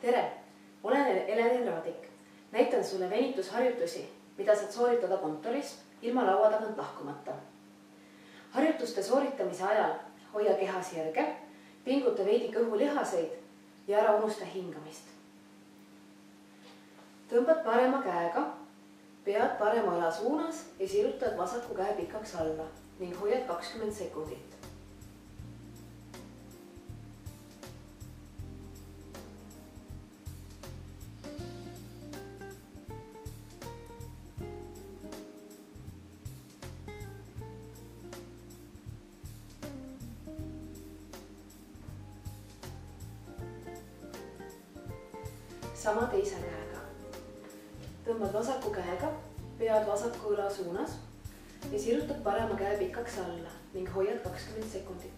Tere! Olen Eleni Raadik. Näitan sulle venitusharjutusi, mida saad sooritada kontoris ilma laua tagant lahkumata. Harjutuste sooritamise ajal hoia keha sirge, pinguta veidi kõhulihaseid ja ära unusta hingamist. Tõmbad parema käega, pead parema õla suunas ja sirutad vasaku käe pikaks alla ning hoiad 20 sekundit. Sama teise käega. Tõmbad vasaku käega, pead vasaku õla suunas ja sirutad parema käe pikaks alla ning hoiad 20 sekundit.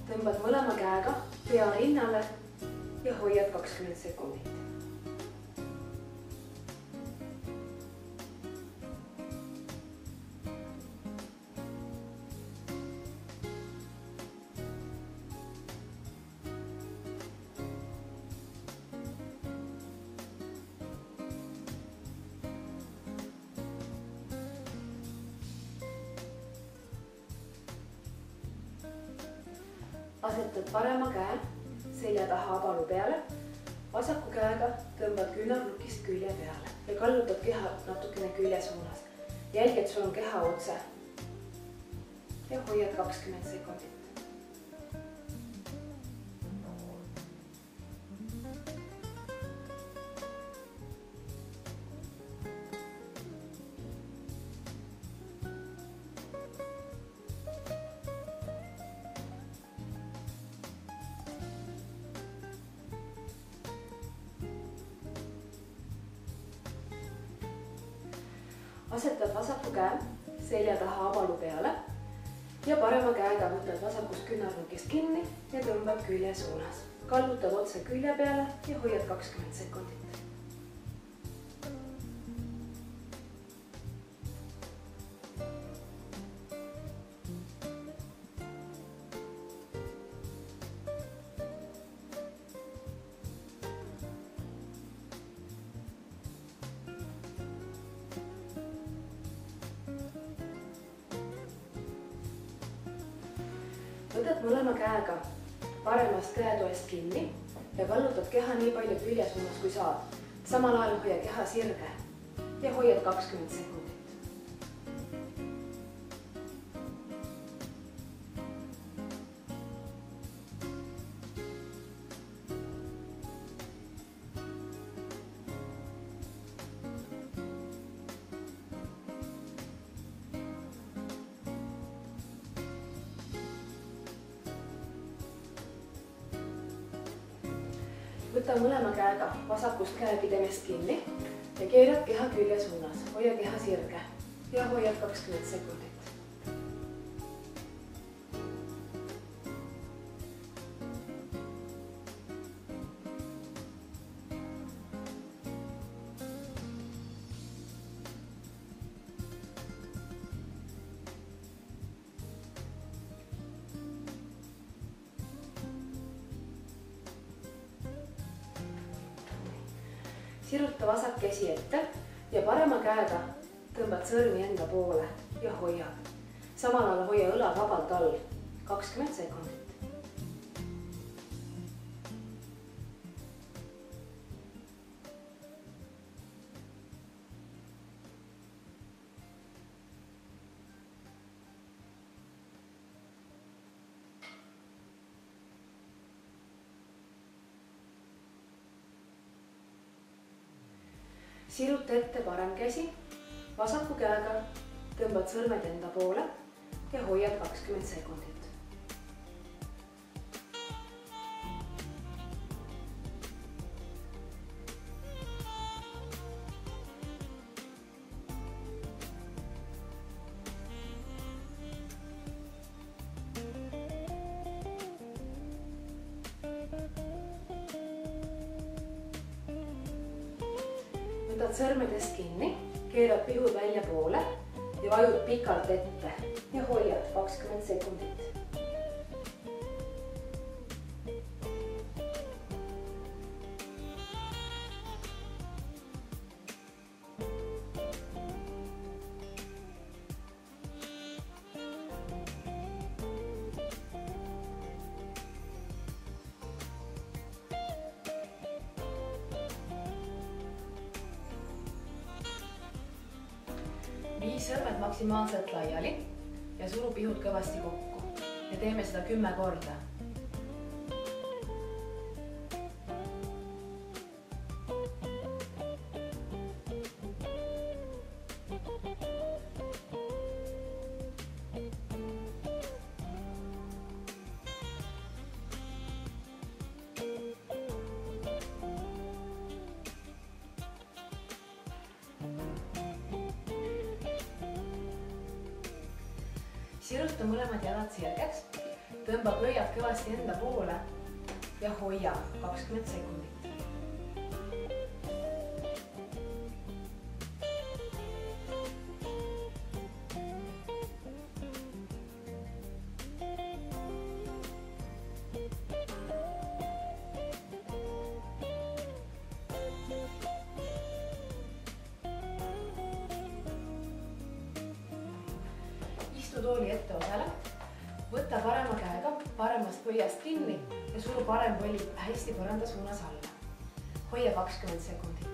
Tõmbad mõlema käega pea rinnale ja hoiad 20 sekundit. Asetad parema käe selja taha abalu peale, vasaku käega tõmbad küünarnukist külje peale ja kallutad keha natukene külje suunas. Jälgi, et sul on keha otse ja hoiad 20 sekundit. Asetad vasaku käe selja taha abalu peale ja parema käega võtad vasakust küünarnukist kinni ja tõmbad külje suunas. Kallutad otse külje peale ja hoiad 20 sekundit. Võtad mõlema käega paremast käetoest kinni ja kallutad keha nii palju külje suunas kui saad. Samal ajal hoia keha sirge ja hoiad 20 sekundit. Võta mõlema käega vasakust käepidemest kinni ja keerad keha külje suunas. Hoia keha sirge ja hoiad 20 sekundit. Siruta vasak käsi ette ja parema käega tõmbad sõrmi enda poole ja hoiad. Samal ajal hoia õla vabalt all 20 sekundit. Siruta ette parem käsi, vasaku käega tõmbad sõrmed enda poole ja hoiad 20 sekundit. võtad sõrmedest kinni, keerad pihud väljapoole ja vajud pikalt ette ja hoiad 20 sekundit. Vii sõrmed maksimaalselt laiali ja suru pihud kõvasti kokku ja teeme seda 10 korda. Siruta mõlemad jalad sirgeks, tõmba pöiad kõvasti enda poole ja hoia 20 sekundit. Istu tooli etteosale, võta parema käega paremast pöiast kinni ja suru parem põlv hästi põranda suunas alla. Hoia 20 sekundit.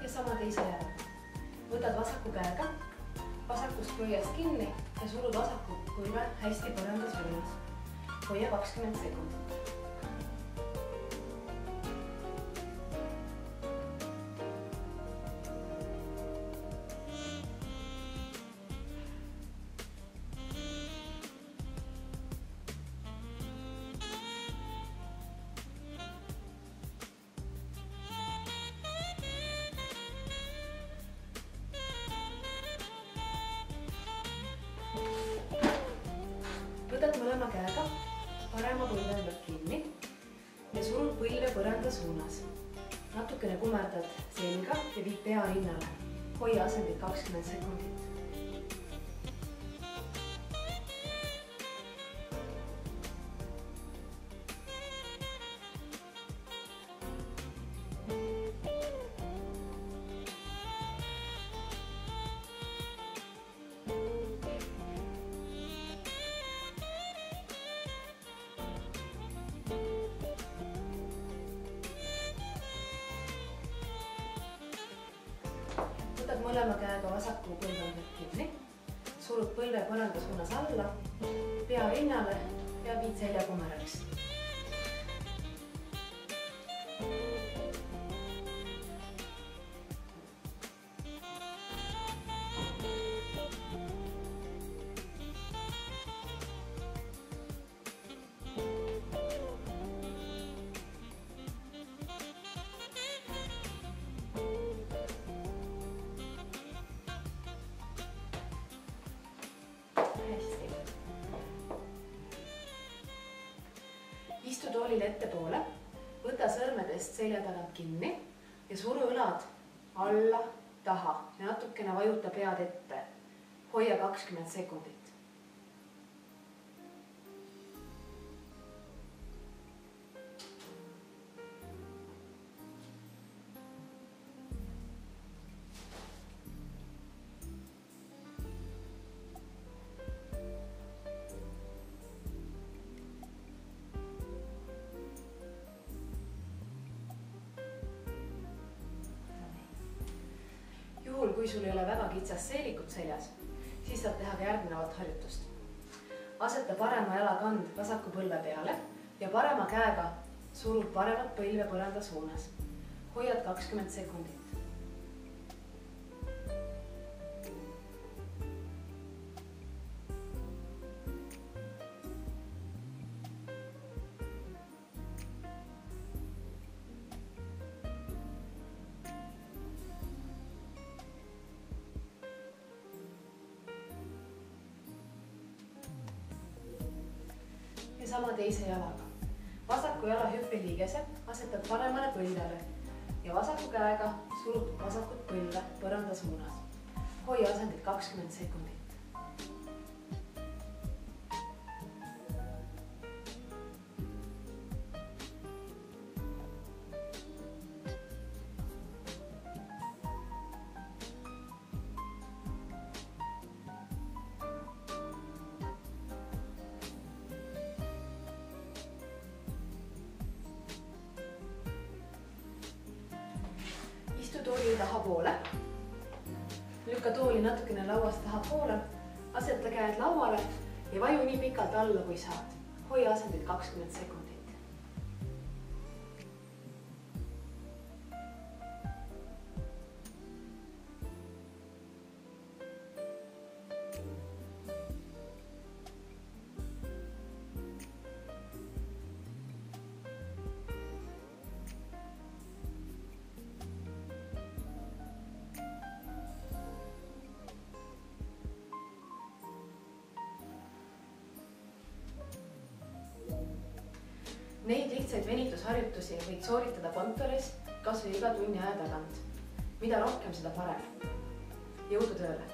Ja sama teise jalaga. Võtad vasaku käega, vasakust pöiast kinni ja surud vasaku põlve hästi põranda suunas. Hoia 20 sekundit. Võtad mõlema käega parema põlve endalt kinni ja surud põlve põranda suunas. Natukene kummerdad selga ja viid pea rinnale. Hoia asendit 20 sekundit. Võtad mõlema käega vasaku põlve endalt kinni, surud põlve põranda suunas alla, pea rinnale ja viid selja kumeraks. Istu toolil ettepoole, võta sõrmedest selja tagant kinni ja suru õlad alla, taha ja natukene vajuta pead ette. Hoia 20 sekundit. Kui sul ei ole väga kitsas seelikut seljas, siis saad teha ka järgnevat harjutust. Aseta parema jalakand vasaku põlve peale ja parema käega surud paremat põlve põranda suunas. Hoiad 20 sekundit. sama teise jalaga. Vasaku jala hüppeliigese asetad paremale põldele ja vasaku käega surud vasakut põlve põranda suunas. Hoia asendit 20 sekundit. Istu tooli tahapoole. Lükka tooli natukene lauast tahapoole, aseta käed lauale ja vaju nii pikalt alla, kui saad. Hoia asendit 20 sekundit. Neid lihtsaid venitusharjutusi võid sooritada kontoris kas või iga tunni aja tagant. Mida rohkem, seda parem. Jõudu tööle!